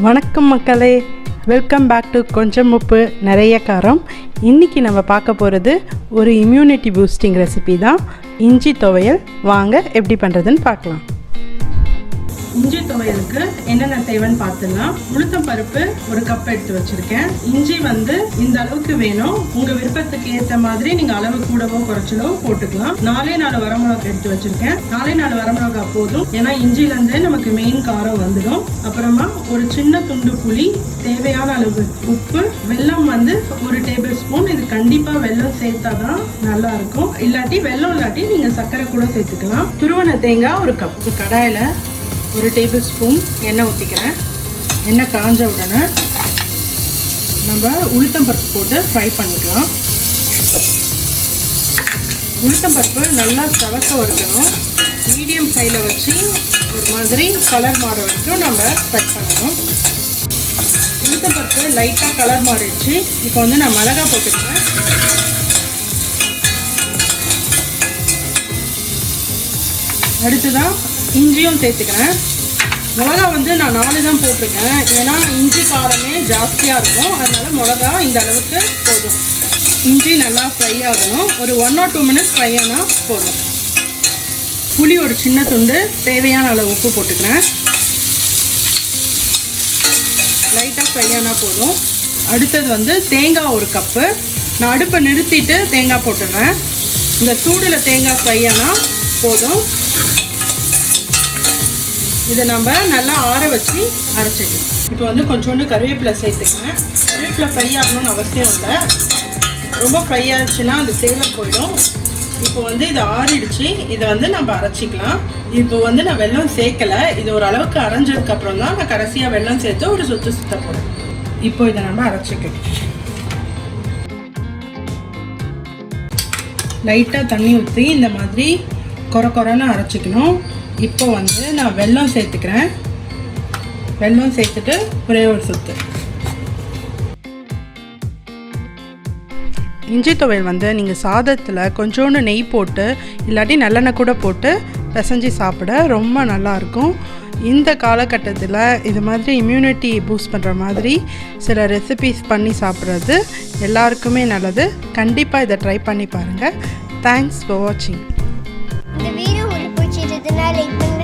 வணக்கம் மக்களே, welcome back to கொஞ்சம் உப்பு நிறைய காரம். இன்றைக்கி நம்ம பார்க்க போகிறது ஒரு இம்யூனிட்டி பூஸ்டிங் ரெசிபி தான், இஞ்சி துவையல். வாங்க எப்படி பண்ணுறதுன்னு பார்க்கலாம். இஞ்சி துவையலுக்கு என்னென்ன தேவைன்னு பார்த்துடலாம். உளுத்தம் பருப்பு ஒரு கப் எடுத்து வச்சுருக்கேன். இஞ்சி இந்த அளவுக்கு வேணும். உங்கள் விருப்பத்துக்கு ஏற்ற மாதிரி நீங்கள் அளவு கூடவோ குறைச்சலோ போட்டுக்கலாம். 4 வரமிளகா எடுத்து வச்சுருக்கேன். 4 வரமிளகா போதும், ஏன்னா இஞ்சிலேருந்தே நமக்கு மெயின் காரம் வந்துடும். அப்புறமா ஒரு சின்ன துண்டு புளி, தேவையான அளவு உப்பு, வெல்லம் 1 டேபிள் ஸ்பூன். இது கண்டிப்பாக வெல்லம் சேர்த்தா தான் நல்லா இருக்கும். இல்லாட்டி வெல்லம் இல்லாட்டி நீங்கள் சர்க்கரை கூட சேர்த்துக்கலாம். துருவன தேங்காய் ஒரு கப். கடாயில் 1 டேபிள் ஸ்பூன் எண்ணெய் ஊற்றிக்கிறேன். எண்ணெய் காஞ்ச உடனே நம்ம உளுத்தம் பருப்பு போட்டு ஃப்ரை பண்ணிக்கலாம். உளுத்தம் பருப்பு நல்லா செவக்க வறுக்கணும். மீடியம் ஃப்ளைல வச்சு ஒரு மாதிரி கலர் மாற வரைக்கும் நம்ம ஃப்ரை பண்ணணும். உளுத்தம் பருப்பு லைட்டாக கலர் மாறிடுச்சு. இப்போ நான் மிளகாய் போட்டுக்கிறேன். அடுத்துதான் இஞ்சியும் சேர்த்துக்கிறேன். மிளகா நான் 4 தான் போட்டிருக்கேன், ஏன்னா இஞ்சி காரமே ஜாஸ்தியாக இருக்கும். அதனால் மிளகா இந்த அளவுக்கு போதும். இஞ்சி நல்லா ஃப்ரை ஆகணும். ஒரு 1 or 2 minutes ஃப்ரை ஆனால் போதும். புளி ஒரு சின்ன துண்டு, தேவையான அளவு உப்பு போட்டுக்கிறேன். லைட்டாக ஃப்ரை ஆனால் போதும். அடுத்தது தேங்காய் ஒரு கப்பு. நான் அடுப்பை நிறுத்திட்டு தேங்காய் போட்டுடுறேன். இந்த சூடில் தேங்காய் ஃப்ரை ஆனால் போதும். இதை நம்ம நல்லா ஆற வச்சு அரைச்சிக்கலாம். இப்போ கொஞ்சோண்டு கருவேப்பிலை சேர்த்துக்கிறேன். கருவேப்பிலை ஃப்ரை ஆகணும்னு அவசியம் இல்லை. ரொம்ப ஃப்ரை ஆகிடுச்சுன்னா அது சேலம் போயிடும். இப்போ இது ஆறிடுச்சு. இதை நம்ம அரைச்சிக்கலாம். இப்போ நான் வெல்லம் சேர்க்கலை. இது ஒரு அளவுக்கு அரைஞ்சதுக்கப்புறம் தான் நான் கடைசியாக வெல்லம் சேர்த்து ஒரு சுத்த போகிறேன். இப்போ இதை நம்ம அரைச்சிக்கலாம். லைட்டாக தண்ணி ஊற்றி இந்த மாதிரி கொரன்னு அரைச்சிக்கணும். இப்போ நான் வெல்லம் சேர்த்துக்கிறேன். வெல்லம் சேர்த்துட்டு ஒரே ஒரு சுத்து. இஞ்சி துவையல் நீங்கள் சாதத்தில் கொஞ்சோண்டு நெய் போட்டு இல்லாட்டி நல்லெண்ணெய் கூட போட்டு பிசைஞ்சு சாப்பிட ரொம்ப நல்லாயிருக்கும். இந்த காலகட்டத்தில் இது மாதிரி இம்யூனிட்டி பூஸ்ட் பண்ணுற மாதிரி சில ரெசிபீஸ் பண்ணி சாப்பிட்றது எல்லாருக்குமே நல்லது. கண்டிப்பாக இதை ட்ரை பண்ணி பாருங்கள். தேங்க்ஸ் ஃபார் வாட்சிங். இந்த வீடியோ உங்களுக்கு பிடிச்சிருந்ததுன்னா லைக் பண்ணுங்க.